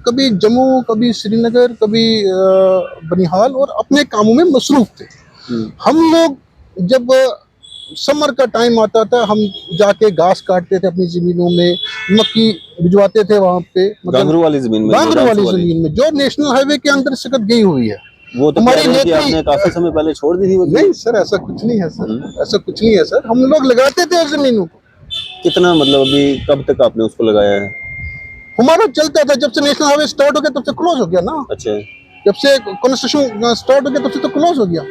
कभी जम्मू, कभी श्रीनगर, कभी बनिहाल और अपने कामों में मसरूफ थे। हम लोग जब समर का टाइम आता था, हम जाके घास काटते थे अपनी जमीनों में, मक्की भिजवाते थे वहाँ पे, गांगरू वाली जमीन में, गांगरू वाली जमीन में जो नेशनल हाईवे के अंदर से गई हुई है। वो तो हमारी लेती आपने काफी समय पहले छोड़ दी थी वो? नहीं सर, ऐसा कुछ नहीं है सर, ऐसा कुछ नहीं है सर, हम लोग लगाते थे जमीनों को। कितना मतलब अभी कब तक आपने उसको लगाया है? हमारा चलता था, जब से नेशनल हाईवे स्टार्ट हो गया तब से क्लोज हो गया ना। अच्छा, जब से कंस्ट्रक्शन स्टार्ट हो गया तब से तो क्लोज हो गया।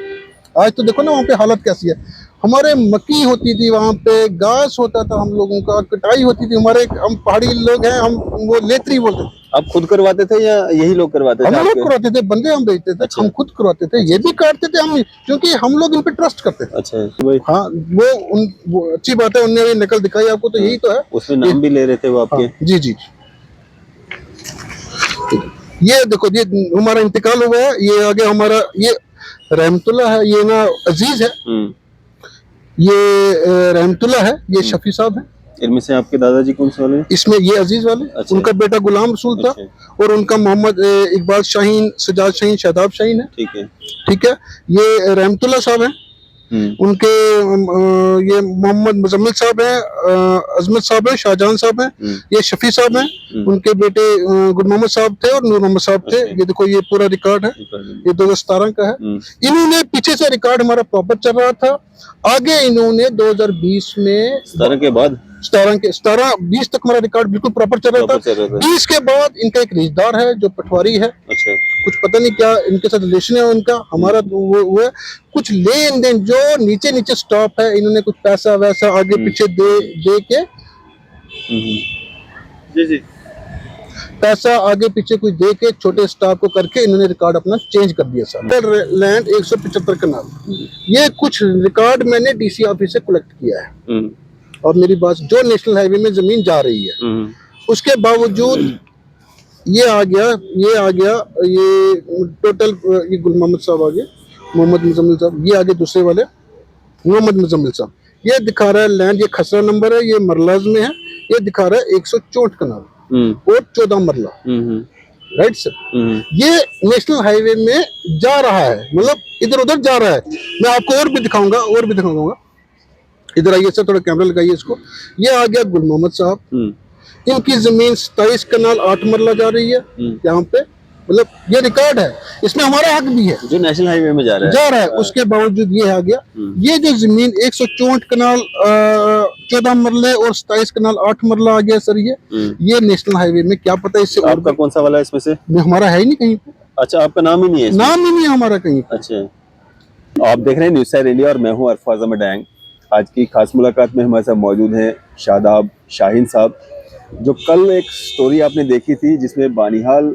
आज तो देखो ना वहाँ पे हालत कैसी है। हमारे मक्की होती थी वहाँ पे, घास होता था, हम लोगों का कटाई होती थी। हमारे, हम पहाड़ी लोग हैं, हम वो लेतरी बोलते थे। आप खुद करवाते थे या यही लोग करवाते थे? हम लोग करवाते थे, बंदे हम भेजते थे। अच्छा। हम खुद करवाते थे, ये भी काटते थे हम, क्योंकि हम लोग इन पे ट्रस्ट करते थे। अच्छा हाँ, वो अच्छी बात है, उन्होंने नकल दिखाई आपको, तो यही तो है। उसमें नाम भी ले रहे थे वो आपके? हाँ, जी जी। ये देखो, ये हमारा इंतकाल हुआ है, ये आगे हमारा ये रहमतुल्ला है, ये ना अजीज है, ये रहमतुल्ला है, ये शफी साहब है। इनमें से आपके दादाजी कौन से वाले? इसमें ये अजीज वाले। अच्छा। उनका बेटा गुलाम रसूल था। अच्छा। और उनका मोहम्मद इकबाल शाहीन, सजाद शाहीन, शादाब शाहीन है। ठीक है, ठीक है। ये रहमतुल्ला साहब हैं। उनके ये मोहम्मद मुजम्मिल साहब हैं, अजमत साहब हैं, शाहजहां साहब हैं, ये शफी साहब हैं। उनके बेटे गुल मोहम्मद साहब थे और नूर मोहम्मद साहब थे। ये देखो, ये पूरा रिकॉर्ड है, ये 2017 का है। इन्होंने पीछे से रिकॉर्ड हमारा प्रॉपर चल रहा था। आगे इन्होंने 2020 में 17 के बाद 20 तक हमारा रिकॉर्ड बिल्कुल प्रॉपर चल रहा था। 20 के बाद इनका एक रिश्तेदार है जो पटवारी है। अच्छा। कुछ पता नहीं क्या इनके साथ रिलेशन है उनका, हमारा वो है। कुछ लेन देन जो नीचे नीचे स्टॉप है, इन्होंने कुछ पैसा वैसा आगे पीछे दे के, जी जी, पैसा आगे पीछे कुछ दे के, छोटे स्टाफ को करके इन्होंने रिकॉर्ड अपना चेंज कर दिया सर। लैंड 175 कनाल, ये कुछ रिकॉर्ड मैंने डीसी ऑफिस से कलेक्ट किया है। और मेरी बात, जो नेशनल हाईवे में जमीन जा रही है, उसके बावजूद ये आ गया, ये टोटल, ये गुल मोहम्मद साहब आ गए, मोहम्मद मुजम्मिल साहब, ये आगे दूसरे वाले मोहम्मद मुजम्मिल साहब, ये दिखा रहा है लैंड, ये खसरा नंबर है, ये मरलाज में है, ये दिखा रहा है 164 कनाल और 14 मरला। Right sir. ये नेशनल हाईवे में जा रहा है, मतलब इधर उधर जा रहा है। मैं आपको और भी दिखाऊंगा। इधर आइए सर, थोड़ा कैमरा लगाइए इसको। ये आ गया गुल मोहम्मद साहब, इनकी जमीन 27 कनाल 8 मरला जा रही है यहाँ पे, मतलब ये रिकॉर्ड है, इसमें हमारा हक भी है जो नेशनल हाईवे में जा रहा है। उसके बावजूद ये आ गया। ये जो जमीन 164 कनाल 14 मरले और 27 कनाल 8 मरला आ गया सर, ये नेशनल हाईवे में, क्या पता इससे आपका कौन सा वाला है इसमें से? हमारा है ही नहीं कहीं पे। अच्छा, आपका नाम ही नहीं है? नाम ही नहीं है हमारा कहीं पे। अच्छा, आप देख रहे हैं न्यूज़ इंडिया और मैं हूँ अरफाज अहमद डैंग। आज की खास मुलाकात में हमारे साथ मौजूद हैं शादाब शाहीन साहब, जो कल एक स्टोरी आपने देखी थी जिसमें बानिहाल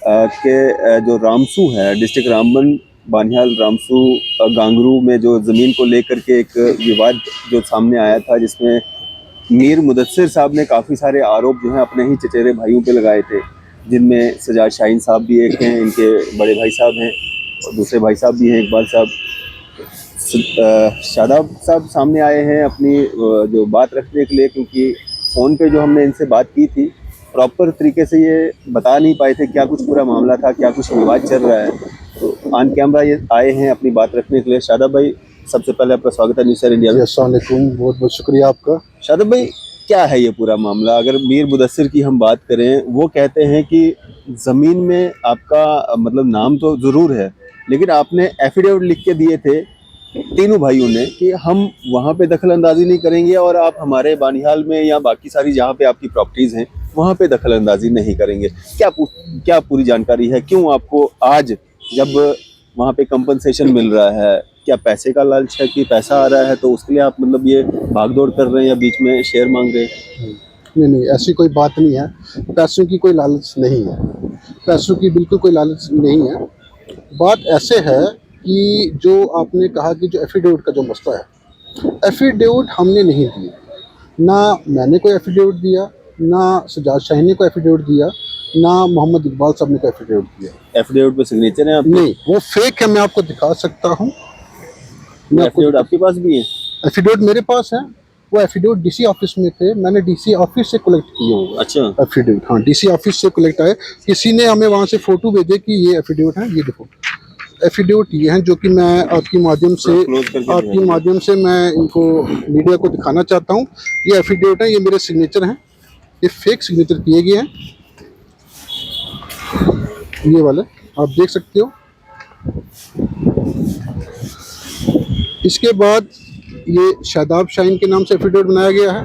के जो रामसू है, डिस्ट्रिक्ट रामबन, बानिहाल रामसू गांगरू में जो ज़मीन को लेकर के एक विवाद जो सामने आया था, जिसमें मीर मुदस्सिर साहब ने काफ़ी सारे आरोप जो हैं अपने ही चचेरे भाइयों पे लगाए थे, जिनमें सजाद शाहीन साहब भी एक हैं, इनके बड़े भाई साहब हैं, और दूसरे भाई साहब भी हैं, इकबाल साहब। शादाब साहब सामने आए हैं अपनी जो बात रखने के लिए, क्योंकि फ़ोन पे जो हमने इनसे बात की थी, प्रॉपर तरीके से ये बता नहीं पाए थे क्या कुछ पूरा मामला था, क्या कुछ विवाद चल रहा है। तो ऑन कैमरा ये आए हैं अपनी बात रखने के लिए। शादाब भाई, सबसे पहले आपका स्वागत है न्यूज़ इंडिया में। अस्सलाम वालेकुम, बहुत बहुत शुक्रिया आपका। शादाब भाई, क्या है ये पूरा मामला? अगर मीर मुदस्सिर की हम बात करें, वो कहते हैं कि ज़मीन में आपका मतलब नाम तो ज़रूर है, लेकिन आपने एफिडेविट लिख के दिए थे तीनों भाइयों ने कि हम वहाँ पे दखल अंदाजी नहीं करेंगे और आप हमारे बानिहाल में या बाकी सारी जहाँ पे आपकी प्रॉपर्टीज़ हैं वहाँ पे दखल अंदाजी नहीं करेंगे। क्या पूरी जानकारी है? क्यों आपको आज जब वहाँ पे कंपनसेशन मिल रहा है, क्या पैसे का लालच है कि पैसा आ रहा है तो उसके लिए आप मतलब ये भागदौड़ कर रहे हैं या बीच में शेयर मांग रहे हैं? नहीं, ऐसी कोई बात नहीं है। पैसों की कोई लालच नहीं है, पैसों की बिल्कुल कोई लालच नहीं है। बात ऐसे है कि जो आपने कहा कि जो एफिडेविट का जो मसला है, एफिडेविट हमने नहीं दिए, ना मैंने कोई एफिडेविट दिया, ना सजाद शाहीन ने कोई एफिडेविट दिया, ना मोहम्मद इकबाल साहब ने कोई एफिडेविट दिया। एफिडेविट पे सिग्नेचर है आपके? नहीं, वो फेक है, मैं आपको दिखा सकता हूँ। एफिडेविट आपके पास भी है? एफिडेविट मेरे पास है, वो एफिडेविट डीसी ऑफिस में थे, मैंने डीसी ऑफिस से कलेक्ट किए वो अच्छा। एफिडेविट। हाँ, डीसी ऑफिस से कलेक्ट आए, किसी ने हमें वहाँ से फोटो भेजे कि ये एफिडेविट है, ये देखो एफिडेविट ये हैं, जो कि मैं आपके माध्यम से मैं इनको मीडिया को दिखाना चाहता हूँ। ये एफिडेविट है, ये मेरे सिग्नेचर हैं, ये फेक सिग्नेचर किए गए हैं, ये वाले आप देख सकते हो। इसके बाद ये शादाब शाहीन के नाम से एफिडेविट बनाया गया है,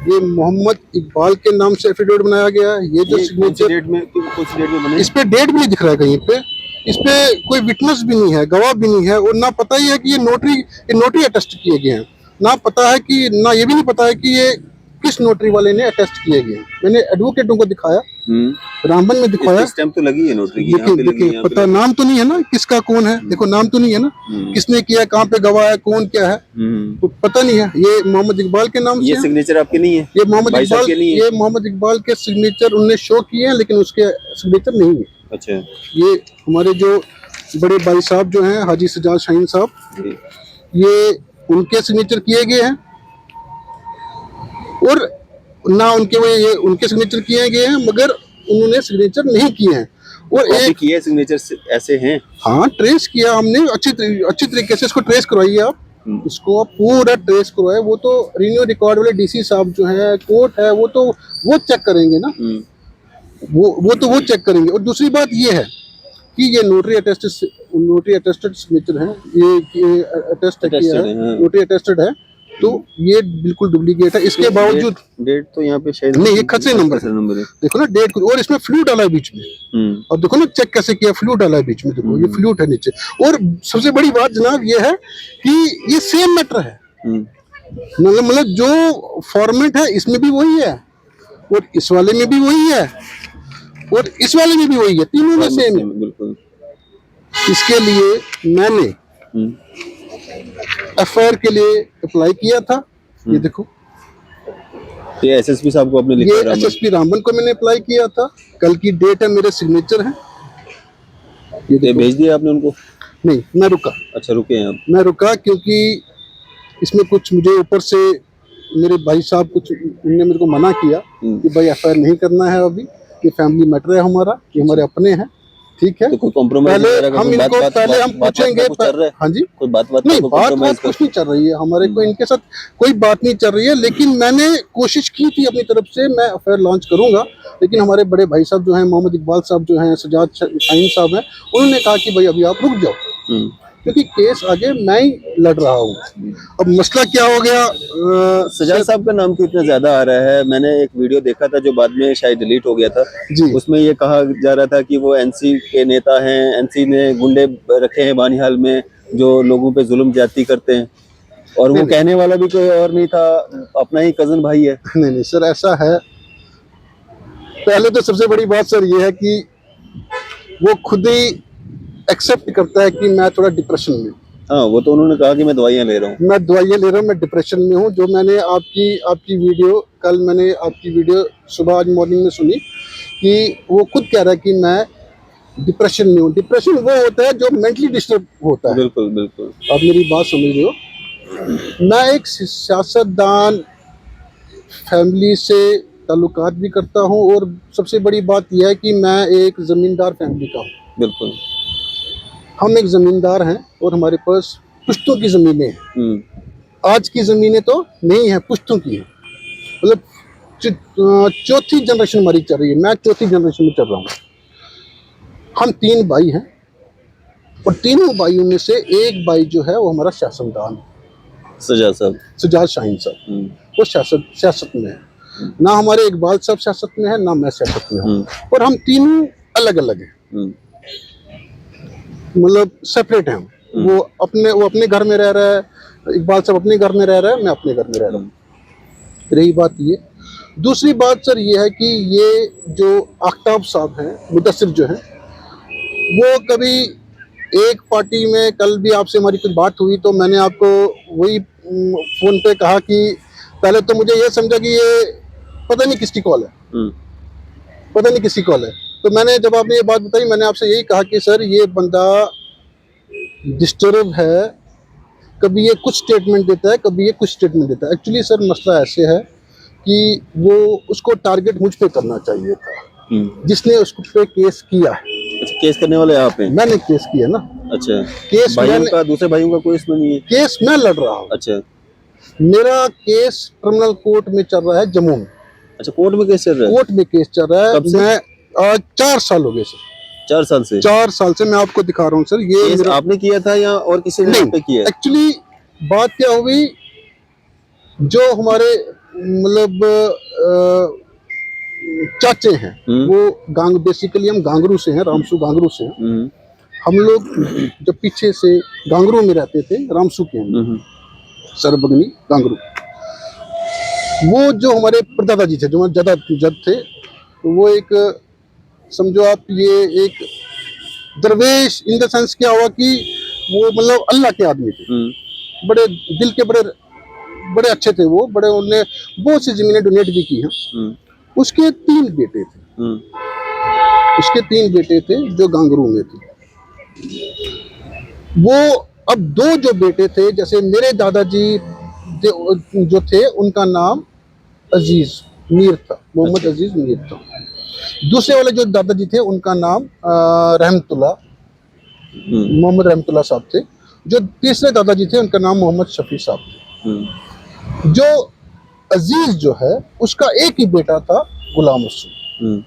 ये मोहम्मद इकबाल के नाम से एफिडेविट बनाया गया है। ये जो सिग्नेचर डेट में बने, इस पे डेट भी नहीं दिख रहा है कहीं पे, इस पे कोई विटनेस भी नहीं है, गवाह भी नहीं है, और ना पता ही है कि ये नोटरी अटेस्ट किए गए हैं, ना पता है कि, ना ये भी नहीं पता है कि ये किस नोटरी वाले ने अटेस्ट किए गए हैं। मैंने एडवोकेटों को दिखाया, रामबन में दिखाया, स्टैम्प तो लगी है नोटरी की, यहाँ पे लगी है, पता नाम तो नहीं है ना किसका कौन है, देखो नाम तो नहीं है ना, किसने किया, कहाँ पे गवाह है, कौन क्या है, तो पता नहीं है। ये मोहम्मद इकबाल के नाम से, ये सिग्नेचर आपके नहीं है, ये मोहम्मद इकबाल के सिग्नेचर उनने शो किए हैं, लेकिन उसके सिग्नेचर नहीं है। अच्छा। ये हमारे जो बड़े भाई साहब जो हैं हाजी सजाद शाहीन साहब, ये उनके सिग्नेचर किए गए हैं, और ना उनके सिग्नेचर किए गए हैं, मगर उन्होंने सिग्नेचर नहीं किए हैं। और एक किए सिग्नेचर ऐसे हैं, हाँ, ट्रेस किया हमने अच्छी तरीके से, इसको ट्रेस करवाइए आप, इसको आप पूरा ट्रेस करवाए। वो तो रिन्यू रिकॉर्ड वाले डीसी साहब जो है, कोर्ट है, वो चेक करेंगे ना, वो चेक करेंगे। और दूसरी बात ये है कि ये नोटरी अटेस्टेड सिग्नेचर है, ये अटेस्ट किया है, नोटरी अटेस्टेड है, तो ये बिल्कुल डुप्लीकेट है। इसके बावजूद डेट तो यहाँ पे शायद नहीं, ये खसरे नंबर है, देखो ना डेट, और इसमें फ्लू डाला है बीच में, अब देखो ना चेक कैसे किया, फ्लू डाला है बीच में, देखो ये फ्लूट है नीचे। और सबसे बड़ी बात जनाब ये है कि ये सेम मैटर है, मतलब जो फॉर्मेट है इसमें भी वही है, और इस वाले में भी वही है, और इस वाले में भी वही है, तीनों में सेम है बिल्कुल। इसके लिए मैंने एफआईआर के लिए अप्लाई किया था, ये देखो, ये एसएसपी साहब को आपने लिखा, ये एसएसपी रामबन को मैंने अप्लाई किया था, कल की डेट है, मेरे सिग्नेचर हैं, ये भेज दिया आपने उनको? नहीं, मैं रुका। अच्छा, रुके हैं आप? मैं रुका क्योंकि इसमें कुछ मुझे ऊपर से मेरे भाई साहब उन्होंने मेरे को मना किया कि भाई एफआईआर नहीं करना है अभी, ये फैमिली मैटर है हमारा, ये हमारे अपने हैं, ठीक है। तो कोई कॉम्प्रोमाइज पहले हम पूछेंगे, हाँ जी, कोई बात नहीं, बात कुछ नहीं चल रही है हमारे को, इनके साथ कोई बात नहीं चल रही है, लेकिन मैंने कोशिश की थी अपनी तरफ से, मैं एफआईआर लॉन्च करूंगा, लेकिन हमारे बड़े भाई साहब जो हैं, मोहम्मद इकबाल साहब जो हैं, सजाद शाहीन साहब हैं, उन्होंने कहा कि भाई अभी आप रुक जाओ, क्योंकि केस आगे मैं ही लड़ रहा हूँ। अब मसला क्या हो गया, सजाद साहब का नाम क्यों इतना ज्यादा आ रहा है? मैंने एक वीडियो देखा था जो बाद में शायद डिलीट हो गया था जी, उसमें ये कहा जा रहा था कि वो एनसी के नेता हैं, एनसी ने गुंडे रखे हैं बानिहाल में जो लोगों पे जुल्म ज्यादती करते हैं, और वो कहने वाला भी कोई और नहीं था, अपना ही कजन भाई है। नहीं सर, ऐसा है। पहले तो सबसे बड़ी बात सर ये है कि वो खुद ही एक्सेप्ट करता है कि मैं थोड़ा डिप्रेशन में। हाँ, वो तो उन्होंने कहा कि मैं दवाइयाँ ले रहा हूँ, मैं डिप्रेशन में हूँ। जो मैंने आपकी वीडियो, कल मैंने आपकी वीडियो सुबह आज मॉर्निंग में सुनी कि वो खुद कह रहा है कि मैं डिप्रेशन में हूँ। डिप्रेशन वो होता है जो मेंटली डिस्टर्ब होता है। बिल्कुल बिल्कुल, आप मेरी बात समझ रहे हो। मैं एक सियासतदान फैमिली से ताल्लुकात भी करता हूँ, और सबसे बड़ी बात यह है कि मैं एक ज़मींदार फैमिली का हूँ। बिल्कुल, हम एक ज़मींदार हैं और हमारे पास पुश्तों की ज़मीनें हैं। आज की ज़मीनें तो नहीं है, पुश्तों की है, मतलब चौथी जनरेशन हमारी चल रही है, मैं चौथी जनरेशन में चल रहा हूँ। हम 3 भाई हैं, और तीनों भाइयों में से एक भाई जो है वो हमारा सियासतदान है, सजाद शाहीन साहब, वो सियासत में है। ना हमारे इकबाल साहब सियासत में है, ना मैं सियासत में हूँ, और हम तीनों अलग अलग हैं, मतलब सेपरेट हैं। वो अपने घर में रह रहा है, इकबाल साहब अपने घर में रह रहा है, मैं अपने घर में रह रहा हूँ। रही बात ये, दूसरी बात सर ये है कि ये जो आफ्ताब साहब हैं, मुदस्सिर जो हैं, वो कभी एक पार्टी में, कल भी आपसे हमारी कुछ बात हुई तो मैंने आपको वही फोन पे कहा कि पहले तो मुझे ये समझा कि ये पता नहीं किसकी कॉल है, पता नहीं किसकी कॉल है। तो मैंने जब आपने ये बात बताई, मैंने आपसे यही कहा कि सर ये बंदा डिस्टर्ब है, कभी ये कुछ स्टेटमेंट देता है, कभी ये कुछ स्टेटमेंट देता है। एक्चुअली सर मसला ऐसे है कि वो उसको टारगेट मुझ पे करना चाहिए था, जिसने उसको पे केस किया है। अच्छा, केस करने वाले आप हैं? मैंने केस किया ना। अच्छा, केस भाइयों का, दूसरे भाइयों का कोई इसमें नहीं है? केस मैं लड़ रहा हूँ। अच्छा मेरा केस क्रिमिनल कोर्ट में चल रहा है जम्मू में। अच्छा, कोर्ट में केस चल रहा है? कोर्ट में केस चल रहा है। कब से? मैं 4 साल हो गए सर। 4 साल से? 4 साल से मैं आपको दिखा रहा हूँ सर। ये केस आपने किया था या और किसी ने आप पे किया? एक्चुअली बात क्या हुई, जो हमारे मतलब चाचे हैं, वो बेसिकली हम गांगरू से हैं, रामसू गांगरू से हैं। हम लोग जब पीछे से गांगरू में रहते थे, रामसू के हम सरबगनी गांगरू। वो जो हमारे परदादा जी थे, जो हमारे जद थे, तो वो एक समझो आप ये एक दरवेश इन द सेंस क्या हुआ कि वो मतलब अल्लाह के आदमी थे, बड़े दिल के, बड़े अच्छे थे वो, बड़े, उन्होंने बहुत सी जमीनें डोनेट भी की हैं। उसके 3 बेटे थे, उसके 3 बेटे थे जो गांगरू में थे। वो अब 2 जो बेटे थे, जैसे मेरे दादाजी जो थे, उनका नाम अजीज मीर था, मोहम्मद अजीज मीर था। दूसरे वाले जो दादाजी थे उनका नाम रहमतुल्ला, मोहम्मद रहमतुल्ला साहब थे। जो तीसरे दादाजी थे उनका नाम मोहम्मद शफी साहब थे। जो अजीज जो है उसका एक ही बेटा था, गुलाम रसूल,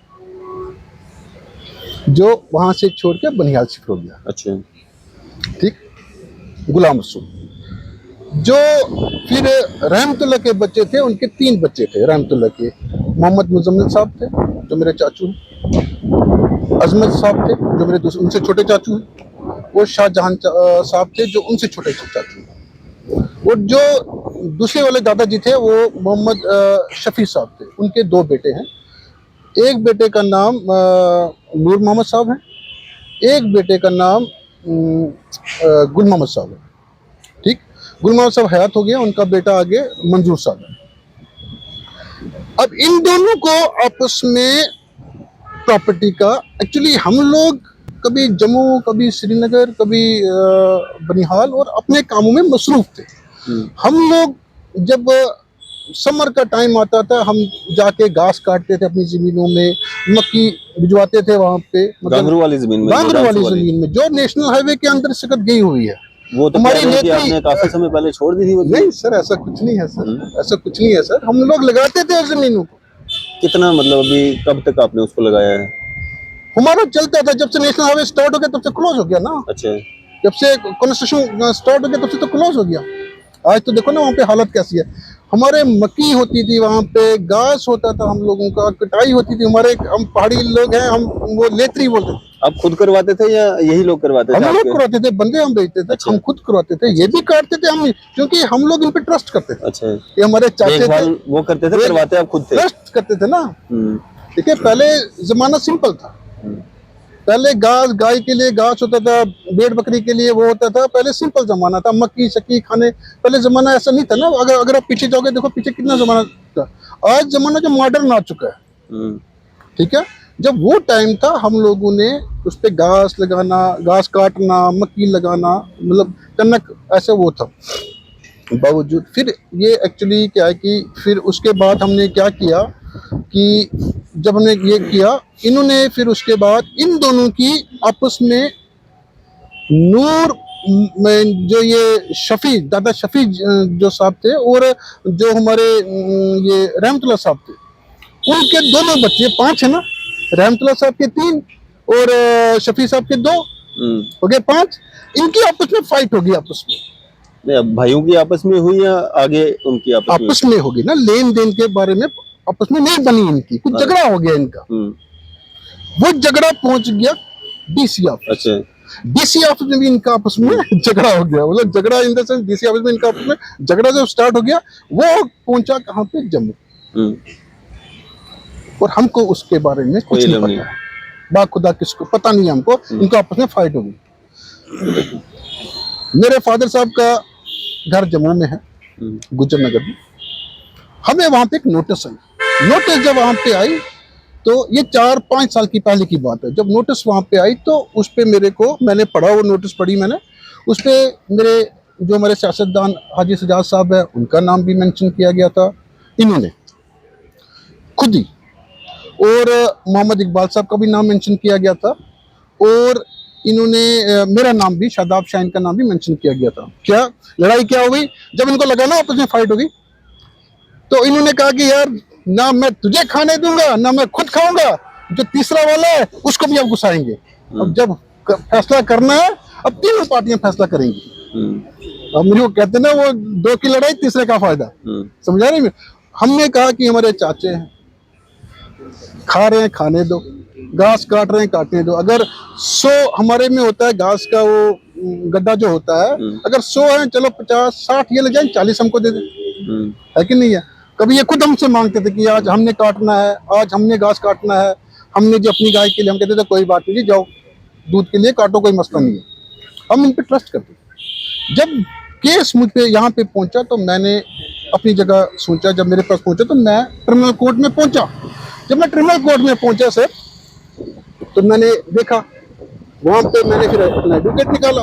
जो वहां से छोड़ के बनिहाल शिफ्ट हो गया। अच्छा, ठीक। गुलाम रसूल जो फिर रहमतुल्ला के बच्चे थे, उनके 3 बच्चे थे रहमतुल्ला के। मोहम्मद मुजम्मिल साहब थे जो मेरे चाचू हैं, अजमत साहब थे जो मेरे उनसे छोटे चाचू हैं, और शाहजहां साहब थे जो उनसे छोटे चाचू हैं। और जो दूसरे वाले दादाजी थे वो मोहम्मद शफी साहब थे, उनके 2 बेटे हैं। एक बेटे का नाम नूर मोहम्मद साहब है, एक बेटे का नाम गुल मोहम्मद साहब है। ठीक, गुल मोहम्मद साहब हयात हो गया, उनका बेटा आगे मंजूर साहब है। अब इन दोनों को आपस में प्रॉपर्टी का, एक्चुअली हम लोग कभी जम्मू, कभी श्रीनगर, कभी बनिहाल, और अपने कामों में मसरूफ थे। हम लोग जब समर का टाइम आता था, हम जाके घास काटते थे अपनी जमीनों में, मक्की भिजवाते थे वहाँ पे, गांगरू वाली जमीन में, गांगरू वाली जमीन में जो नेशनल हाईवे के अंदर से गई हुई है। वो तो हमारी नेत्री आपने काफी समय पहले छोड़ दी थी वो? नहीं सर, ऐसा कुछ नहीं है सर, ऐसा कुछ नहीं है सर। हम लोग लगाते थे उस जमीनों को। कितना, मतलब अभी कब तक आपने उसको लगाया है? हमारा चलता था, जब से नेशनल हाईवे स्टार्ट हो गया तब से क्लोज हो गया ना। अच्छा, जब से कंस्ट्रक्शन स्टार्ट हो गया तब से तो क्लोज हो गया। आज तो देखो ना वहाँ पे हालत कैसी है। हमारे मक्की होती थी वहाँ पे, घास होता था, हम लोगों का कटाई होती थी। हमारे, हम पहाड़ी लोग हैं, हम वो लेतरी बोलते थे। आप खुद करवाते थे या यही लोग करवाते थे? हम लोग करवाते थे, बंदे हम भेजते थे। अच्छा। हम खुद करवाते थे, ये भी काटते थे हम, क्योंकि हम लोग इन पे ट्रस्ट करते थे। अच्छा, ये हमारे चाचे थे, वो करते थे, करवाते आप खुद थे? ट्रस्ट करते थे ना। ठीक है, पहले जमाना सिंपल था। पहले गाय के लिए घास होता था, भेड़ बकरी के लिए वो होता था। पहले सिंपल जमाना था, मक्की शक्की खाने। पहले जमाना ऐसा नहीं था ना। अगर आप पीछे जाओगे, देखो पीछे कितना जमाना था। आज जमाना जो मॉडर्न आ चुका है। ठीक है, जब वो टाइम था, हम लोगों ने उस पे घास लगाना, घास काटना, मक्की लगाना, मतलब कनक, ऐसे वो था। बावजूद फिर ये एक्चुअली क्या है कि फिर उसके बाद हमने क्या किया कि जब हमने ये किया, इन्होंने फिर उसके बाद इन दोनों की आपस में नूर में, जो ये शफी, दादा शफी जो साहब थे, और जो हमारे ये रहमतुल्ला साहब थे, उनके दोनों बच्चे, 5 है ना, रहमतुल्ला साहब के 3 और शफी साहब के 2, हो गए 5। इनकी आपस में फाइट होगी, आपस में भाइयों की आपस में हुई या आगे उनकी आपस में होगी ना। लेन देन के बारे में आपस में नहीं बनी इनकी, कुछ झगड़ा हो गया इनका। वो झगड़ा पहुंच गया डीसी ऑफिस। अच्छा, डीसी ऑफिस में भी इनका आपस में झगड़ा हो गया। मतलब झगड़ा in the sense, DC office में इनका आपस में झगड़ा जब स्टार्ट हो गया, वो पहुंचा कहाँ पे, जम्मू। और हमको उसके बारे में कुछ नहीं पता, बाखुदा किसको पता नहीं हमको। इनको आपस में फाइट हो गई। मेरे फादर साहब का घर जम्मू में है, गुजर नगर में। हमें वहां पे एक नोटिस आई। नोटिस जब वहां पे आई, तो ये 4-5 साल की पहले की बात है। जब नोटिस वहां पे आई तो उस पे मैंने पढ़ा, वो नोटिस पढ़ी मैंने। उस पे मेरे जो हमारे सियासतदान हाजी सजाद साहब है उनका नाम भी मेंशन किया गया था इन्होंने खुद ही, और मोहम्मद इकबाल साहब का भी नाम मेंशन किया गया था, और इन्होंने मेरा नाम भी, शादाब शाहीन का नाम भी मेंशन किया गया था। क्या लड़ाई क्या हो गई, जब इनको लगा ना आपस में फाइट होगी, तो इन्होंने कहा कि यार ना मैं तुझे खाने दूंगा ना मैं खुद खाऊंगा, जो तीसरा वाला है उसको भी आप घुसाएंगे। अब जब फैसला करना है, अब तीनों पार्टियां फैसला करेंगी। अब मेरे को कहते ना वो दो की लड़ाई तीसरे का फायदा, समझा रहे हैं। हमने कहा कि हमारे चाचे हैं, खा रहे हैं खाने दो, घास काट रहे हैं काटने दो। अगर 100 हमारे में होता है घास का वो गड्ढा जो होता है, अगर 100 है चलो 50-60 ये लग जाए, 40 हमको दे दे, है कि नहीं है। कभी ये खुद हमसे मांगते थे कि आज हमने काटना है, आज हमने घास काटना है, हमने जो अपनी गाय के लिए, हम कहते थे कोई बात नहीं, जाओ दूध के लिए काटो, कोई मसला नहीं है। हम इन पे ट्रस्ट करते थे। जब केस मुझ पे यहाँ पे पहुंचा तो मैंने अपनी जगह सोचा, जब मेरे पास पहुंचा तो मैं ट्रिब्यूनल कोर्ट में पहुंचा। जब मैं ट्रिब्यूनल कोर्ट में पहुंचा सर, तो मैंने देखा वहां पे, मैंने फिर अपना एडवोकेट निकाला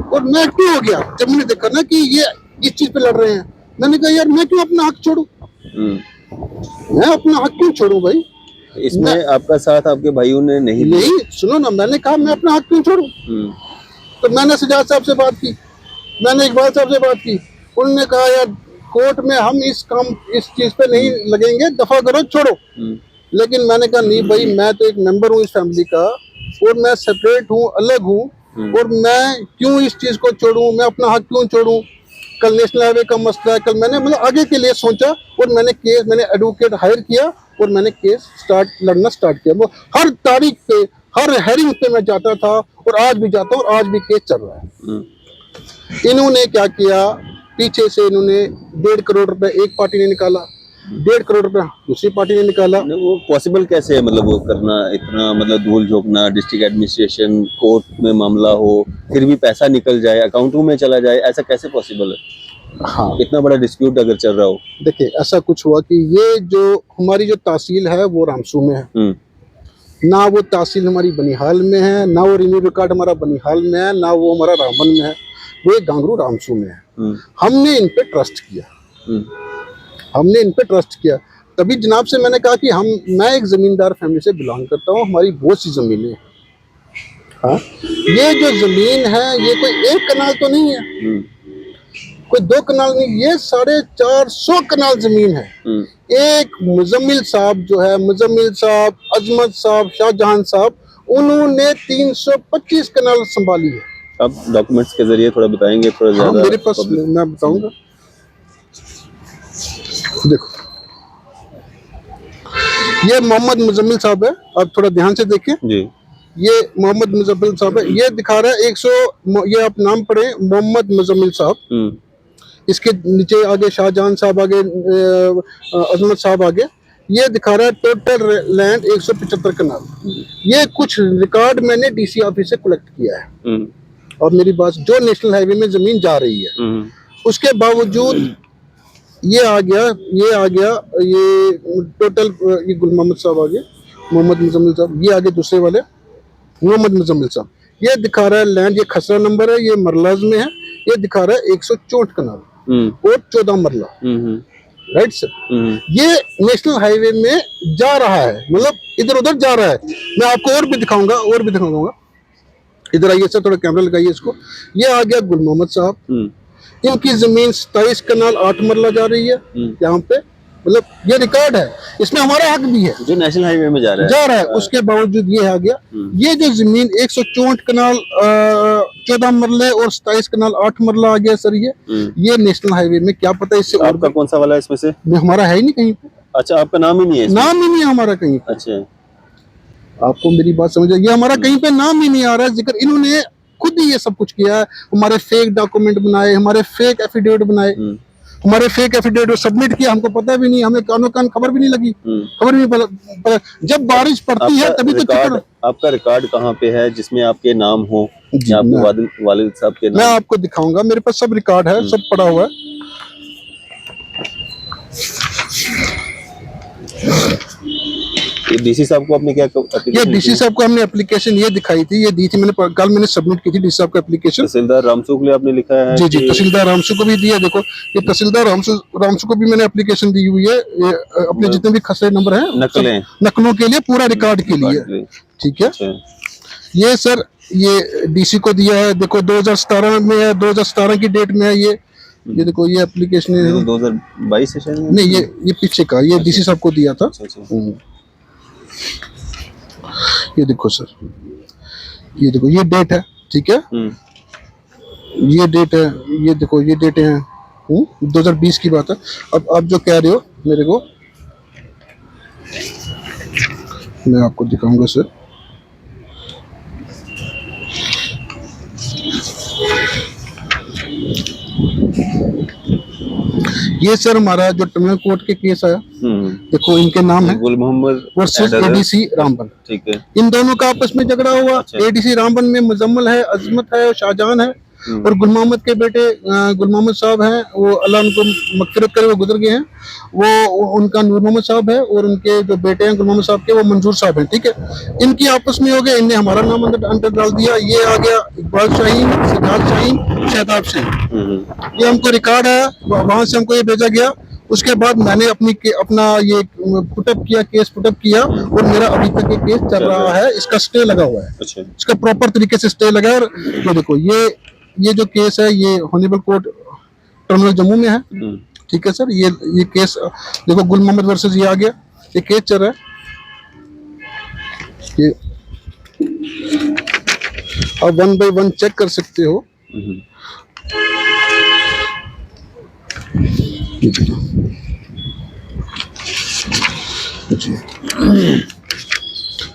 और मैं एक्टिव हो गया। जब मैंने देखा ना कि ये इस चीज पे लड़ रहे हैं, मैंने कहा यार मैं क्यों अपना हक छोड़ूं, मैं अपना हक क्यों छोड़ूं भाई। इसमें आपका साथ आपके भाइयों ने नहीं सुनो ना, मैंने कहा मैं अपना हक क्यों छोड़ूं। तो मैंने सजाद साहब से बात की, मैंने इकबाल साहब से बात की, उन्होंने कहा यार कोर्ट में हम इस चीज पे नहीं लगेंगे, दफा करो, छोड़ो। लेकिन मैंने कहा नहीं भाई, मैं तो एक मेंबर हूँ इस फैमिली का, और मैं सेपरेट हूँ, अलग हूँ, और मैं क्यों इस चीज को छोड़ूं, मैं अपना हक क्यों छोड़ूं। कल नेशनल हाईवे का मसला है, कल मैंने मतलब आगे के लिए सोचा, और मैंने एडवोकेट हायर किया और मैंने केस लड़ना स्टार्ट किया। वो हर तारीख पे, हर हेयरिंग पे मैं जाता था, और आज भी जाता हूँ, और आज भी केस चल रहा है। इन्होंने क्या किया, पीछे से इन्होंने 1.5 करोड़ रुपए एक पार्टी ने निकाला, 1.5 करोड़ रुपए दूसरी पार्टी ने निकाला। वो पॉसिबल कैसे है, मतलब वो करना इतना, मतलब धूल झोंकना, डिस्ट्रिक्ट एडमिनिस्ट्रेशन कोर्ट में मामला हो, फिर भी पैसा निकल जाए, अकाउंटों में चला जाए, ऐसा कैसे पॉसिबल है। हाँ, इतना बड़ा डिस्प्यूट अगर चल रहा हो। देखिए ऐसा कुछ हुआ कि ये जो हमारी जो तहसील है वो रामसू में है, ना वो तहसील हमारी बनिहाल में है, ना वो रिन्यू रिकॉर्ड हमारा बनिहाल में है, ना वो हमारा रामबन में है, वो एक गांगरू रामसू में है। हमने इन पे ट्रस्ट किया, हमने इन पे ट्रस्ट किया। तभी जनाब से मैंने कहा कि मैं एक जमींदार फैमिली से बिलोंग करता हूँ, हमारी बहुत सी जमीनें हैं। हाँ, ये जो जमीन है ये कोई एक कनाल तो नहीं है, कोई 2 कनाल नहीं, ये 450 कनाल जमीन है। एक मुजम्मिल साहब जो है, मुजम्मिल साहब, अजमत साहब, शाहजहां साहब, उन्होंने 325 कनाल संभाली है। आप डॉक्यूमेंट्स के जरिए थोड़ा बताएंगे, थोड़ा ज्यादा। हाँ, मेरे पास मैं बताऊंगा। देखो ये मोहम्मद मुजम्मिल साहब है, आप थोड़ा ध्यान से देखिए जी। ये मोहम्मद मुजम्मिल साहब है, ये दिखा रहा है 100, ये आप नाम पढ़े मोहम्मद मुजम्मिल साहब, इसके नीचे आगे शाहजहां साहब, आगे अजमत साहब, आगे ये दिखा रहा है टोटल लैंड 175 कनाल। ये कुछ रिकॉर्ड मैंने डीसी ऑफिस से कलेक्ट किया है, और मेरी बात, जो नेशनल हाईवे में जमीन जा रही है, उसके बावजूद ये आ गया, ये टोटल, ये गुल मोहम्मद साहब आगे, मोहम्मद मुजम्मिल साहब, ये आगे दूसरे वाले मोहम्मद मुजम्मिल साहब, ये दिखा रहा है लैंड, ये खसरा नंबर है, ये मरलाज में है, ये दिखा रहा है 164 कनाल और 14 मरला, राइट सर। ये नेशनल हाईवे में जा रहा है, मतलब इधर उधर जा रहा है। मैं आपको और भी दिखाऊंगा, इधर आइए सर, थोड़ा कैमरा लगाइए इसको। ये आ गया गुल मोहम्मद साहब, इनकी जमीन 27 कनाल 8 मरला जा रही है यहाँ पे, मतलब ये रिकॉर्ड है, इसमें हमारा हक भी है, जो नेशनल हाईवे में जा रहा है। उसके बावजूद ये आ गया। ये जो जमीन 164 कनाल 14 मरले और 27 कनाल 8 मरला आ गया सर, ये नेशनल हाईवे में, क्या पता इससे आपका कौन सा वाला है इसमें से? हमारा है ही नहीं कहीं पे। अच्छा, आपका नाम ही नहीं है? नाम ही नहीं है हमारा कहीं पे। अच्छा, आपको मेरी बात समझ आई, ये हमारा कहीं पे नाम ही नहीं आ रहा है जिक्र। इन्होंने खुद ही ये सब कुछ किया है, हमारे फेक डॉक्यूमेंट बनाए, हमारे फेक एफिडेविट बनाए, हमारे फेक एफिडेविट सबमिट किया, हमको पता भी नहीं, हमें कानों कान खबर भी नहीं लगी, खबर भी पता। जब बारिश पड़ती है तभी तो आपका रिकॉर्ड कहाँ पे है जिसमें आपके नाम हो, आपके वालिद साहब के नाम? मैं आपको दिखाऊंगा, मेरे पास सब रिकॉर्ड है, सब पड़ा हुआ है। ये डीसी साहब को आपने क्या ये application डीसी की? साहब को हमने एप्लीकेशन ये दिखाई थी, ये दी थी मैंने, कल मैंने सबमिट की थी डीसी साहब को एप्लीकेशन। तहसीलदार रामसू के लिए आपने लिखा है जी जी, कि तहसीलदार रामसू को भी दिया। देखो ये तहसीलदार रामसू को भी मैंने एप्लीकेशन दी हुई है, ये अपने जितने भी खसरे नंबर हैं नकलें नकलों के लिए, पूरा रिकॉर्ड के लिए। ठीक है, अच्छा ये सर ये डीसी को दिया है। देखो 2017 में है, 2017 की डेट में है ये देखो ये एप्लीकेशन है। ये तो 2022 से शायद नहीं ये पीछे का, ये डीसी साहब को दिया था। अच्छा अच्छा ये देखो सर, ये देखो ये डेट है। ठीक है, ये डेट है, ये देखो ये डेट है 2020 की बात है। अब आप जो कह रहे हो मेरे को, मैं आपको दिखाऊंगा सर। ये सर हमारा जो टर्मिनल कोर्ट के केस है, देखो इनके नाम है गुल मोहम्मद वर्सेस एडीसी रामबन। ठीक है, इन दोनों का आपस में झगड़ा हुआ। अच्छा। एडीसी रामबन में मुजम्मल है, अजमत है और शाहजहान है, और गुल मोहम्मद के बेटे गुल मोहम्मद साहब हैं, वो अल्लाह उनको मगफिरत करे, वो गुजर गए हैं। वो उनका नूर मोहम्मद साहब है, और उनके जो बेटे हैं गुल मोहम्मद साहब के, वो मंजूर साहब हैं। ठीक है, इनकी आपस में हो गए, इनने हमारा नाम अंदर डाल दिया। ये आ गया इकबाल शाहीन, सिद्धार्थ शाहीन, शहदाब शाहीन, ये हमको रिकॉर्ड है, वहां से हमको ये भेजा गया। उसके बाद मैंने अपना ये पुटअप किया, केस पुटअप किया, और मेरा अभी तक ये केस चल रहा है। इसका स्टे लगा हुआ है। अच्छा इसका प्रॉपर तरीके से स्टे लगा है। और ये देखो ये जो केस है, ये हॉनिबल कोर्ट टर्मिनल जम्मू में है। ठीक है सर, ये केस देखो गुल मोहम्मद वर्सेस ये आ गया, ये केस चल रहा है। ये आप 1 बाय 1 चेक कर सकते हो।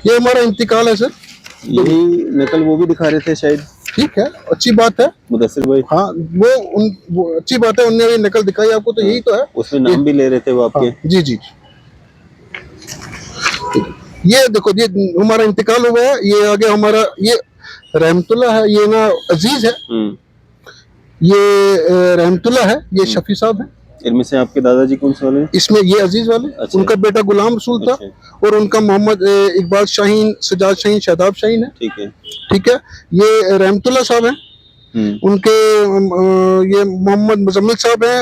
ये हमारा इंतकाल है सर। यही नकल वो भी दिखा रहे थे शायद। ठीक है, अच्छी बात है मुदस्सिर भाई, हाँ वो अच्छी बात है, उनने ये नकल दिखाई आपको, तो यही तो है। उसमें नाम भी ले रहे थे वो आपके। हाँ, जी जी, ये देखो ये हमारा इंतकाल हुआ है। ये आ गया हमारा, ये रहमतुल्लाह है, ये ना अजीज है, ये रहमतुल्लाह है, ये शफी साहब है। इनमें से आपके दादाजी कौन से वाले हैं? इसमें ये अजीज वाले। अच्छा। उनका बेटा गुलाम रसूल था। अच्छा। और उनका मोहम्मद इकबाल शाहीन, सजाद शाहीन, शहदाब शाहीन है। ठीक है, ठीक है, ये रहमतुल्लाह साहब हैं। उनके ये मोहम्मद मुजम्मिल साहब हैं,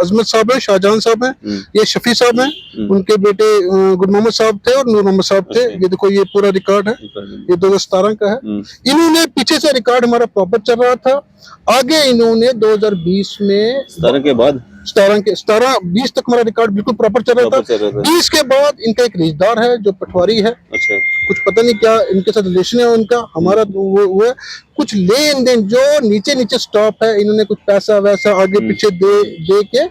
अजमत साहब हैं, शाहजहान साहब हैं, ये शफी साहब हैं। उनके बेटे गुल मोहम्मद साहब थे और नूर मोहम्मद साहब थे। ये देखो ये पूरा रिकॉर्ड है, ये 2017 का है। इन्होंने पीछे से रिकॉर्ड हमारा प्रॉपर चल रहा था। आगे इन्होंने 2020 में 17 के बाद 17-20 तक हमारा रिकॉर्ड बिल्कुल प्रॉपर चल रहा था। 20 के बाद इनका एक रिश्तेदार है जो पटवारी है। अच्छा, कुछ पता नहीं क्या इनके साथ रिलेशन है उनका, हमारा वो है। कुछ लेन देन जो नीचे नीचे स्टॉप है, इन्होंने कुछ पैसा वैसा आगे पीछे दे के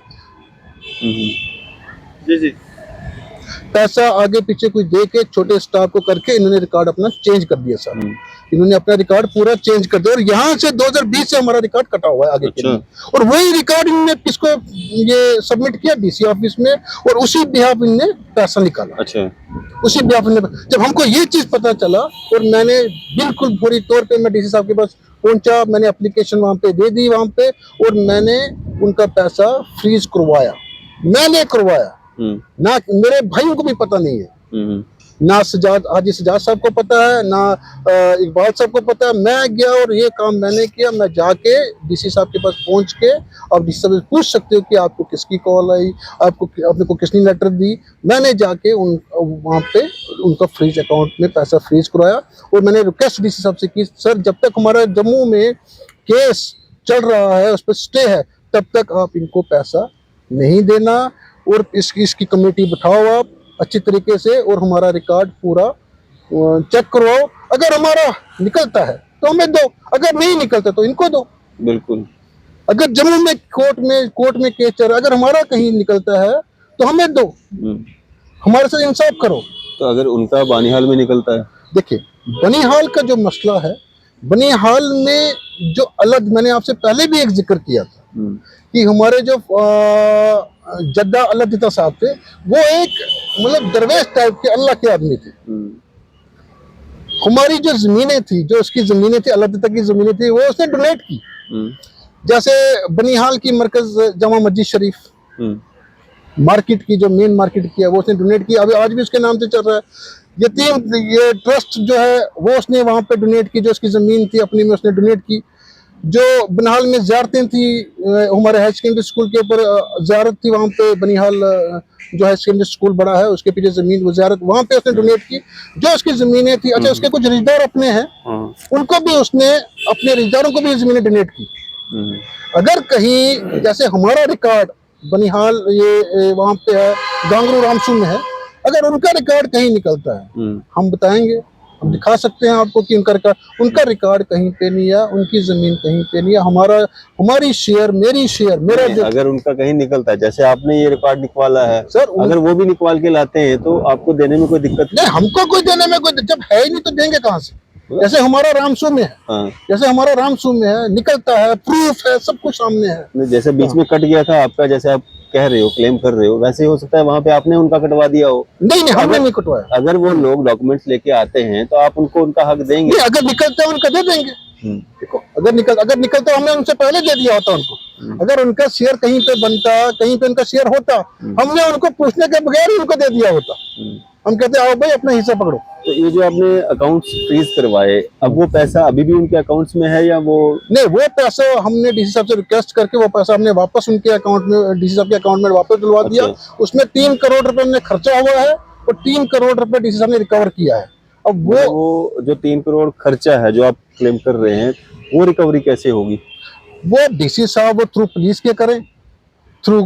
जी जी पैसा आगे पीछे कुछ दे के छोटे स्टाफ को करके इन्होंने रिकॉर्ड अपना चेंज कर दिया सर। इन्होंने अपना रिकॉर्ड पूरा चेंज कर दिया, और यहाँ से 2020 से हमारा रिकॉर्ड कटा हुआ है आगे के लिए। और वही रिकॉर्ड इन्होंने किसको ये सबमिट किया, डीसी ऑफिस में, और उसी बिहाफ इन्होंने पैसा निकाला। अच्छा, उसी बिहाफ ने, जब हमको ये चीज पता चला, और मैंने बिल्कुल पूरी तौर पे मैं डीसी साहब के पास पहुंचा, मैंने एप्लीकेशन वहां पे दे दी वहां पे, और मैंने उनका पैसा फ्रीज करवाया। मैंने करवाया ना, मेरे भाइयों को भी पता नहीं है, ना हाजी सजाद साहब को पता है, ना इकबाल साहब को पता है। मैं गया और ये काम मैंने किया। मैं जाके डीसी साहब के पास पहुंच के, आप डीसी साहब से पूछ सकते हो कि आपको किसकी कॉल आई, आपने को किसने लेटर दी। मैंने जाके वहाँ पे उनका फ्रीज अकाउंट में पैसा फ्रीज करवाया, और मैंने रिक्वेस्ट डीसी साहब से की, सर जब तक हमारा जम्मू में केस चल रहा है, उस पर स्टे है, तब तक आप इनको पैसा नहीं देना, और इसकी कमेटी बिठाओ आप अच्छी तरीके से, और हमारा रिकॉर्ड पूरा चेक करवाओ। अगर हमारा निकलता है तो हमें दो, अगर नहीं निकलता तो इनको दो। बिल्कुल। अगर जम्मू में कोर्ट में केस चल रहा है, अगर हमारा कहीं निकलता है तो हमें दो, हमारे साथ इंसाफ करो। तो अगर उनका बानिहाल में निकलता है, देखिए बनिहाल का जो मसला है, बनिहाल में जो अलग, मैंने आपसे पहले भी एक जिक्र किया था कि हमारे जो जद्दा अल्लाह साहब थे, वो एक मतलब दरवेश टाइप के अल्लाह के आदमी थे। हमारी जो जमीनें थी, जो उसकी जमीनें थी, अल्लाह की जमीनें थी, वो उसने डोनेट की। जैसे बनिहाल की मरकज जामा मस्जिद शरीफ, मार्केट की, जो मेन मार्केट की है वो उसने डोनेट की, अभी आज भी उसके नाम से चल रहा है। ये ट्रस्ट जो है वो उसने वहाँ पे डोनेट की, जो उसकी ज़मीन थी अपनी में उसने डोनेट की। जो बनिहाल में ज़ियारतें थी, हमारे हायर सेकेंडरी स्कूल के ऊपर ज़ियारत थी वहाँ पे, बनिहाल जो हायर सेकेंडरी स्कूल बड़ा है उसके पीछे ज़मीन, वो ज़ियारत वहाँ पे उसने डोनेट की, जो उसकी ज़मीनें थी। अच्छा, उसके कुछ रिश्तेदार अपने हैं, उनको भी उसने, अपने रिश्तेदारों को भी ज़मीनें डोनेट की। अगर कहीं जैसे हमारा रिकॉर्ड बनिहाल ये वहाँ पे है, गांगरू रामसू में है, अगर उनका रिकॉर्ड कहीं निकलता है हम बताएंगे, हम दिखा सकते हैं आपको कि उनका रिकॉर्ड कहीं पे नहीं है, उनकी जमीन कहीं पे नहीं है। हमारी शेयर, मेरी शेयर, मेरा जो, अगर उनका कहीं निकलता है, जैसे आपने ये रिकॉर्ड निकलवाया है सर अगर वो भी निकलवा के लाते हैं तो आपको देने में कोई दिक्कत नहीं, हमको कोई देने में कोई, जब है ही नहीं तो देंगे कहाँ से। जैसे हमारा रामसू में है, हाँ। जैसे हमारा रामसू में है, निकलता है, प्रूफ है, सब कुछ सामने है। जैसे बीच में कट गया था आपका, जैसे आप कह रहे हो, क्लेम कर रहे हो, वैसे ही हो सकता है वहां पे आपने उनका कटवा दिया हो। नहीं नहीं, हमने नहीं कटवाया। अगर वो लोग डॉक्यूमेंट्स लेके आते हैं तो आप उनको उनका हक देंगे? नहीं, अगर निकलता है उनका दे देंगे। देखो, अगर निकलता हमने उनसे पहले दे दिया होता उनको। अगर उनका शेयर कहीं पे बनता, कहीं पे उनका शेयर होता, हमने उनको पूछने के बगैर ही उनको दे दिया होता। हम कहते आओ भाई अपना हिस्सा पकड़ो। तो ये जो आपने अकाउंट्स फ्रीज करवाए, अब वो पैसा अभी भी उनके अकाउंट्स में है या वो? नहीं, वो पैसा हमने डीसी साहब से रिक्वेस्ट करके वो पैसा हमने वापस उनके अकाउंट में, डीसी साहब के अकाउंट में वापस दिलवा दिया। उसमें 3 करोड़ रुपए हमने खर्चा हुआ है और 3 करोड़ रुपए डीसी साहब ने रिकवर किया है। अब वो जो 3 करोड़ खर्चा है जो आप क्लेम कर रहे हैं, वो रिकवरी कैसे होगी? वो डीसी साहब वो थ्रू पुलिस के करें, थ्रू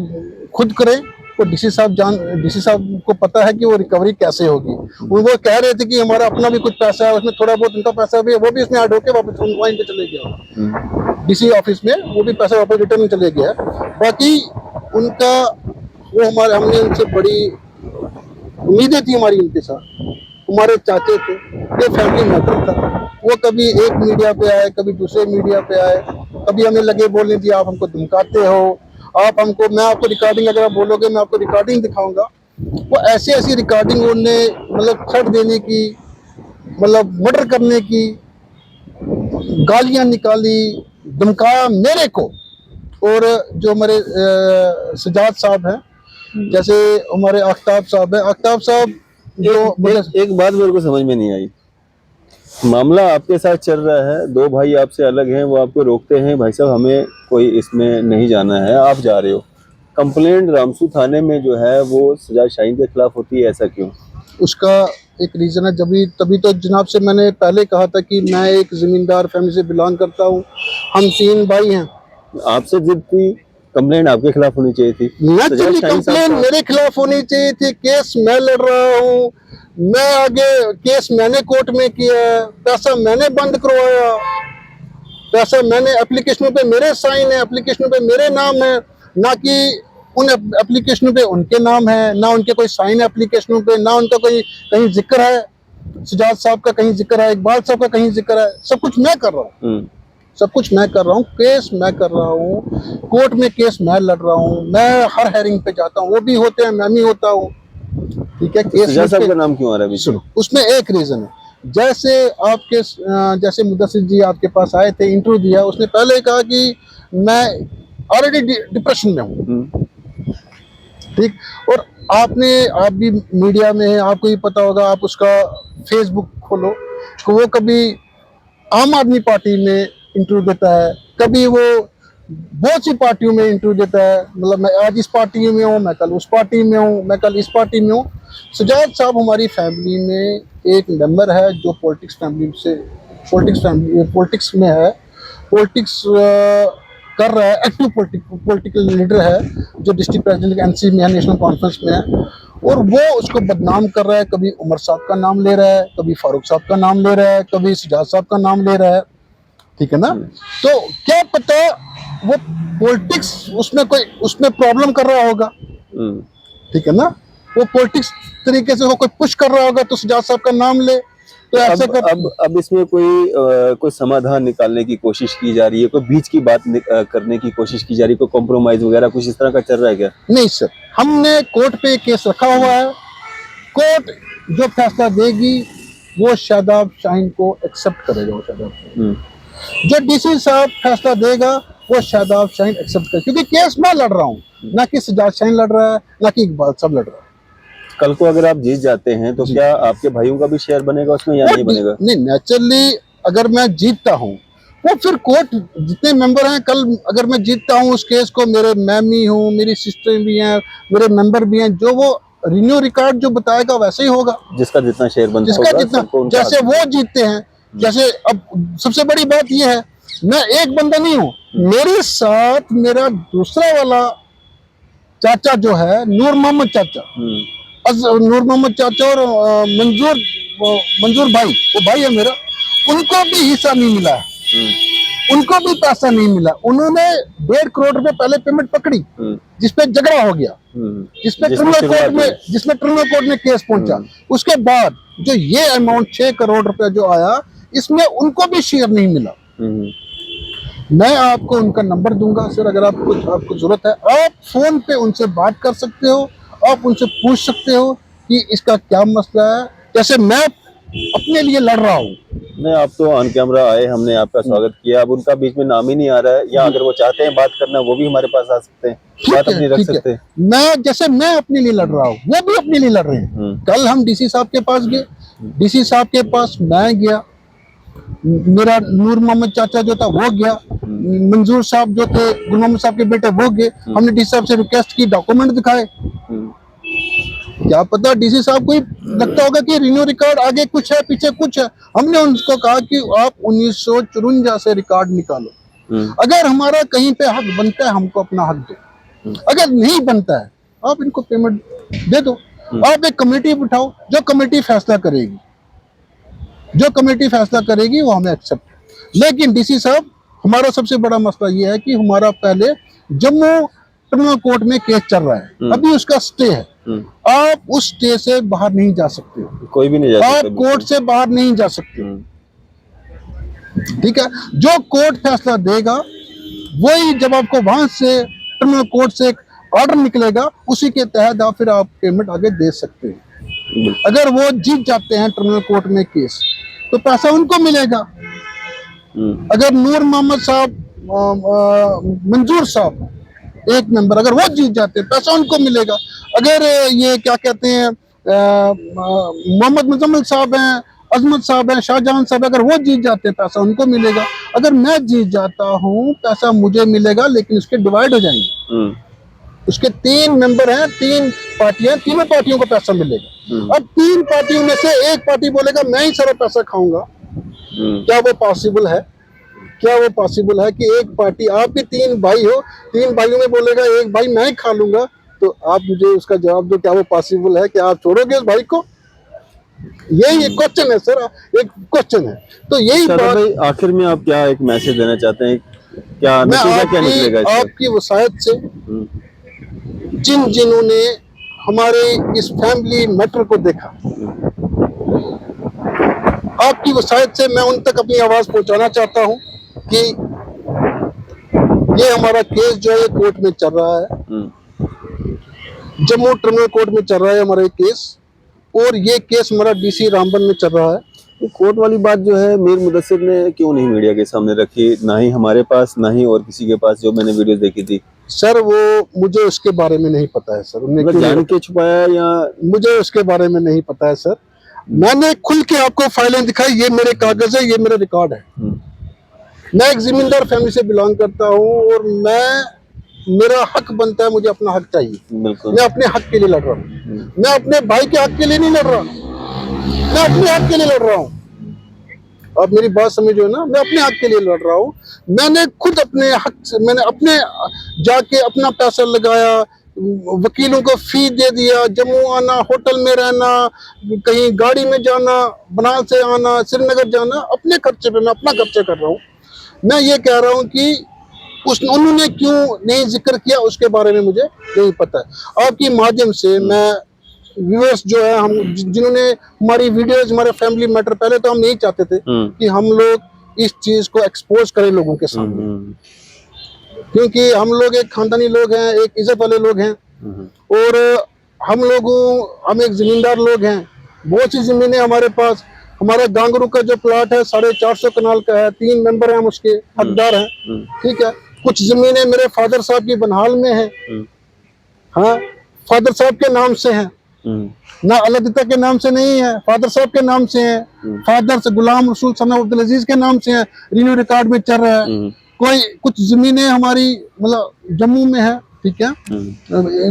खुद करें। वो डीसी साहब को पता है कि वो रिकवरी कैसे होगी। वो कह रहे थे कि हमारा अपना भी कुछ पैसा है, उसमें थोड़ा बहुत उनका पैसा भी है, वो भी इसमें ऐड होके वापस वहीं पे चले गया डीसी ऑफिस में, वो भी पैसा वापस रिटर्न चले गया। बाकी उनका वो हमने उनसे बड़ी उम्मीदें थी हमारी उनके साथ, हमारे चाचे थे, ये फैमिली मैटर था। वो कभी एक मीडिया पे आए, कभी दूसरे मीडिया पे आए, कभी हमें लगे बोलने दिया आप हमको धमकाते हो, आप हमको, मैं आपको रिकॉर्डिंग, अगर आप बोलोगे मैं आपको रिकॉर्डिंग दिखाऊंगा। वो ऐसी रिकॉर्डिंग उन्होंने, मतलब थ्रेट देने की, मतलब मर्डर करने की, गालियां निकाली, धमकाया मेरे को। और जो हमारे सजाद साहब हैं, जैसे हमारे आफ्ताब साहब हैं, आफ्ताब साहब जो एक बात मेरे को समझ में नहीं आई। मामला आपके साथ चल रहा है, 2 भाई आपसे अलग हैं, वो आपको रोकते हैं, भाई साहब हमें कोई इसमें नहीं जाना है, आप जा रहे हो। कंप्लेंट रामसू थाने में जो है वो सजाद शाहीन के खिलाफ होती है, ऐसा क्यों? उसका एक रीज़न है, तभी तो जनाब से मैंने पहले कहा था कि मैं एक ज़मींदार फैमिली से बिलोंग करता हूँ, हम 3 भाई हैं। आपसे जिद थी, कंप्लेंट आपके खिलाफ होनी चाहिए थी। नेचुरली कंप्लेंट मेरे खिलाफ होनी चाहिए थी, केस मैं लड़ रहा हूँ, मैं आगे, केस मैंने कोर्ट में किया, पैसा मैंने बंद करवाया, पैसा मैंने, एप्लीकेशनों पे मेरे साइन है, एप्लीकेशनों पे मेरे नाम है, ना कि उन एप्लीकेशनों पे उनके नाम है, ना उनके कोई साइन है एप्लीकेशनों पे, ना उनका कोई कहीं जिक्र है, सजाद साहब का कहीं जिक्र है, इकबाल साहब का कहीं जिक्र है। सब कुछ मैं कर रहा हूँ, सब कुछ मैं कर रहा हूँ, केस मैं कर रहा हूँ, कोर्ट में केस मैं लड़ रहा हूँ, मैं हर हेयरिंग पे जाता हूँ, वो भी होते हैं, मैं भी होता हूँ। ठीक है, केस सजाद साहब का नाम क्यों आ रहा है? सुनो, उसमें एक रीजन है। जैसे मुदस्सिर जी आपके पास आए थे, इंटरव्यू दिया, उसने पहले कहा कि मैं ऑलरेडी डिप्रेशन में हूँ। ठीक, और आप भी मीडिया में है, आपको ही पता होगा, आप उसका फेसबुक खोलो तो वो कभी आम आदमी पार्टी में इंटरव्यू देता है, कभी वो बहुत सी पार्टियों में इंटरव्यू देता है, मतलब मैं आज इस पार्टी में हूँ, मैं कल उस पार्टी में हूँ, मैं कल इस पार्टी में हूँ। सजाद साहब हमारी फैमिली में एक मेंबर है जो पॉलिटिक्स में है, पॉलिटिक्स कर रहा है, एक्टिव पॉलिटिकल लीडर है, जो डिस्ट्रिक्ट प्रेसिडेंट एनसी में है, नेशनल कॉन्फ्रेंस में है, और वो उसको बदनाम कर रहा है। कभी उमर साहब का नाम ले रहा है, कभी फारूक साहब का नाम ले रहा है, कभी सजाद साहब का नाम ले रहा है। ठीक है ना, तो क्या पता वो पॉलिटिक्स उसमें प्रॉब्लम कर रहा होगा। ठीक है ना, वो पॉलिटिक्स तरीके से वो कोई पुश कर रहा होगा तो सजाद साहब का नाम ले, तो ऐसे अब इसमें कोई समाधान निकालने की कोशिश की जा रही है, कोई बीच की बात करने की कोशिश की जा रही है, कोई कॉम्प्रोमाइज वगैरह कुछ इस तरह का चल रहा है क्या? नहीं सर, हमने कोर्ट पे केस रखा हुआ है, कोर्ट जो फैसला देगी वो शादाब शाहीन को एक्सेप्ट करेगा। वो शादाब शाहीन, जो डीसी साहब फैसला देगा वो शादाब शाहीन एक्सेप्ट कर, क्योंकि केस मैं लड़ रहा हूँ, ना कि सजाद शाहीन लड़ रहा है, ना कि इकबाल सब लड़ रहा है। कल को अगर आप जीत जाते हैं तो क्या आपके भाइयों का भी शेयर बनेगा उसमें या नहीं बनेगा? नहीं, नेचुरली अगर मैं जीतता हूँ वो फिर कोर्ट जितने मेंबर हैं, कल अगर मैं जीतता हूँ उस केस को, मेरे मैमी हूँ, मेरी सिस्टर भी हैं, मेरे मेंबर भी हैं, जो वो रिन्यू रिकॉर्ड जो बताएगा वैसे ही होगा, जिसका जितना शेयर बनता जिसका होगा जितना, सबको उनका जैसे वो जीतते हैं। जैसे अब सबसे बड़ी बात ये है, मैं एक बंदा नहीं हूँ, मेरे साथ मेरा दूसरा वाला चाचा जो है, नूर मोहम्मद चाचा, नूर मोहम्मद चाचा और मंजूर भाई, वो भाई है मेरा, उनको भी हिस्सा नहीं मिला है, उनको भी पैसा नहीं मिला। उन्होंने 1.5 करोड़ रुपए पहले पेमेंट पकड़ी, जिसपे झगड़ा हो गया, जिसमें क्रिमिनल कोर्ट में केस पहुंचा। उसके बाद जो ये अमाउंट 6 करोड़ रुपए जो आया, इसमें उनको भी शेयर नहीं मिला। मैं आपको उनका नंबर दूंगा सर, अगर आपको जरूरत है, आप फोन पे उनसे बात कर सकते हो, आप उनसे पूछ सकते हो कि इसका क्या मसला है। जैसे मैं अपने लिए लड़ रहा हूँ। नहीं, आप तो ऑन कैमरा आए, हमने आपका स्वागत किया, अब उनका बीच में नाम ही नहीं आ रहा है, या अगर वो चाहते हैं बात करना वो भी हमारे पास आ सकते हैं, बात अपनी रख सकते हैं। मैं अपने लिए लड़ रहा हूँ, वो भी अपने लिए लड़ रहे हैं। कल हम डीसी साहब के पास गए, डीसी साहब के पास मैं गया, मेरा नूर मोहम्मद चाचा जो था वो गया, मंजूर साहब जो थे गुल मोहम्मद साहब के बेटे वो गए। हमने डीसी साहब से रिक्वेस्ट की, डॉक्यूमेंट दिखाए। क्या पता डीसी साहब को ही लगता होगा कि रिन्यू रिकॉर्ड आगे कुछ है पीछे कुछ है। हमने उनको कहा कि आप 1954 से रिकॉर्ड निकालो, अगर हमारा कहीं पे हक बनता है हमको अपना हक दो, अगर नहीं बनता है आप इनको पेमेंट दे दो। आप एक कमेटी बिठाओ, जो कमेटी फैसला करेगी, वो हमें एक्सेप्ट। लेकिन डीसी साहब, हमारा सबसे बड़ा मसला ये है कि हमारा पहले जम्मू क्रिमिनल कोर्ट में केस चल रहा है, अभी उसका स्टे है। आप उस स्टे से बाहर नहीं जा सकते हो, कोई भी नहीं जा सकता, आप कोर्ट से बाहर नहीं जा सकते। ठीक है, जो कोर्ट फैसला देगा वही, जब आपको वहां से क्रिमिनल कोर्ट से एक ऑर्डर निकलेगा, उसी के तहत आप फिर आप पेमेंट आगे दे सकते हैं। अगर वो जीत जाते हैं क्रिमिनल कोर्ट में केस, तो पैसा उनको मिलेगा। अगर नूर मोहम्मद साहब, मंजूर साहब एक मेंबर, अगर वो जीत जाते हैं पैसा उनको मिलेगा। अगर ये क्या कहते हैं, मोहम्मद मुजम्मिल साहब हैं, अजमत साहब हैं, शाहजहां साहब, अगर वो जीत जाते हैं पैसा उनको मिलेगा। अगर मैं जीत जाता हूँ पैसा मुझे मिलेगा, लेकिन उसके डिवाइड हो जाएंगे। उसके 3 मेंबर हैं, 3 पार्टियां, तीनों पार्टियों को पैसा मिलेगा। अब 3 पार्टियों में से एक पार्टी बोलेगा मैं ही सारा पैसा खाऊंगा। क्या वो पॉसिबल है? कि एक पार्टी, आप भी 3 भाई हो, 3 भाइयों में बोलेगा एक भाई मैं ही खा लूंगा? तो आप मुझे उसका जवाब दो, क्या वो पॉसिबल है कि आप छोड़ोगे उस भाई को? यही एक क्वेश्चन है सर, एक क्वेश्चन है। तो यही बात, भाई आखिर में आप क्या एक मैसेज देना चाहते हैं, क्या नतीजा क्या निकलेगा इसका? आपकी वसायत से जिन्होंने हमारे इस फैमिली मैटर को देखा, आपकी वसायत से मैं उन तक अपनी आवाज पहुंचाना चाहता हूं कि ये हमारा केस जो है कोर्ट में चल रहा है, जम्मू क्रिमिनल कोर्ट में चल रहा है हमारा केस, और ये केस हमारा डीसी रामबन में चल रहा है। कोर्ट वाली बात जो है मीर मुदस्सिर ने क्यों नहीं मीडिया के सामने रखी, ना ही हमारे पास, ना ही और किसी के पास, जो मैंने वीडियोस देखी थी? सर वो मुझे उसके बारे में नहीं पता है सर, उन्होंने जान के छुपाया या? मुझे उसके बारे में नहीं पता है सर। मैंने खुल के आपको फाइलें दिखाई, ये मेरे कागज है, ये मेरा रिकॉर्ड है। मैं एक जिम्मेदार फैमिली से बिलोंग करता हूँ, और मेरा हक बनता है, मुझे अपना हक चाहिए। मैं अपने हक के लिए लड़ रहा हूँ, मैं अपने भाई के हक के लिए नहीं लड़ रहा, मैं अपने हक के लिए लड़ रहा हूँ। आप मेरी बात समझो ना, मैं अपने हक के लिए लड़ रहा हूँ। मैंने खुद अपने हक से, मैंने अपने जाके अपना पैसा लगाया, वकीलों को फी दे दिया, जम्मू आना, होटल में रहना, कहीं गाड़ी में जाना, बनारस से आना, श्रीनगर जाना, अपने खर्चे पे मैं अपना खर्चे कर रहा हूँ। मैं ये कह रहा हूँ कि उन्होंने क्यों नहीं जिक्र किया उसके बारे में मुझे नहीं पता है। आपके माध्यम से मैं व्यूअर्स जो है, हम जिन्होंने हमारी वीडियोज, हमारे फैमिली मैटर, पहले तो हम नहीं चाहते थे कि हम लोग इस चीज को एक्सपोज करें लोगों के सामने, क्योंकि हम लोग एक खानदानी लोग हैं, एक इज्जत वाले लोग हैं, और हम एक जमींदार लोग हैं। बहुत सी जमीनें हमारे पास, हमारा गांगरू का जो प्लाट है 450 कनाल का है, 3 मेंबर हैं हम उसके हकदार हैं। ठीक है, कुछ जमीनें मेरे फादर साहब की बनहाल में है, हाँ, फादर साहब के नाम से है, ना अल्लाह के नाम से नहीं है, फादर साहब के नाम से है, फादर से गुलाम रसूल सल्लल्लाहु अब्दुल अजीज के नाम से है, रिन्यू रिकॉर्ड में चल रहा है। कोई कुछ जमीनें हमारी मतलब जम्मू में है, ठीक है,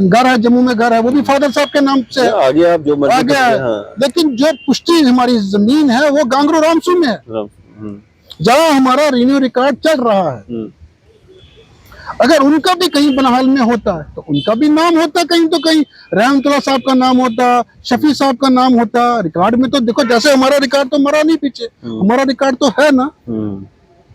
घर है जम्मू में, घर है वो भी फादर साहब के नाम से है, आगे आप जो मर्जी आगे करिए, है। हाँ। लेकिन जो पुश्ती हमारी जमीन है वो गांगरू रामसू में है, जहाँ हमारा रिन्यू रिकॉर्ड चल रहा है। अगर उनका भी कहीं बनहाल में होता है तो उनका भी नाम होता, कहीं तो कहीं रहमतुल्लाह साहब का नाम होता, शफी साहब का नाम होता रिकॉर्ड में। तो देखो जैसे हमारा रिकॉर्ड तो मरा नहीं पीछे, हमारा रिकॉर्ड तो है ना,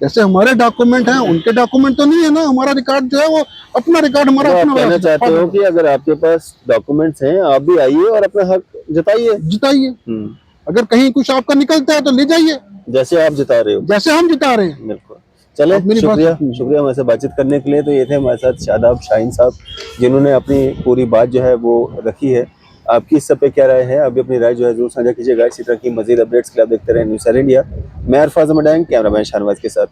जैसे हमारे डॉक्यूमेंट हैं उनके डॉक्यूमेंट तो नहीं है ना, हमारा रिकॉर्ड जो है वो अपना रिकॉर्ड हमारा तो आप अपना कहना चाहते हो कि अगर आपके पास डॉक्यूमेंट्स हैं आप भी आइए और अपना हक जताइए, जिताइए। अगर कहीं कुछ आपका निकलता है तो ले जाइए, जैसे आप जिता रहे हो, जैसे हम जिता रहे हैं। बिल्कुल। चले, शुक्रिया हमारे साथ बातचीत करने के लिए। तो ये थे हमारे साथ शादाब शाहीन साहब, जिन्होंने अपनी पूरी बात जो है वो रखी है। आपकी इस सब पे क्या राय है, अभी अपनी राय जो है जरूर साझा कीजिएगा। इसी तरह की मजीद अपडेट्स के लिए आप देखते रहे न्यूज़ इंडिया। मैं अरफाज मडैंग, कैमरामैन शाहनवाज के साथ।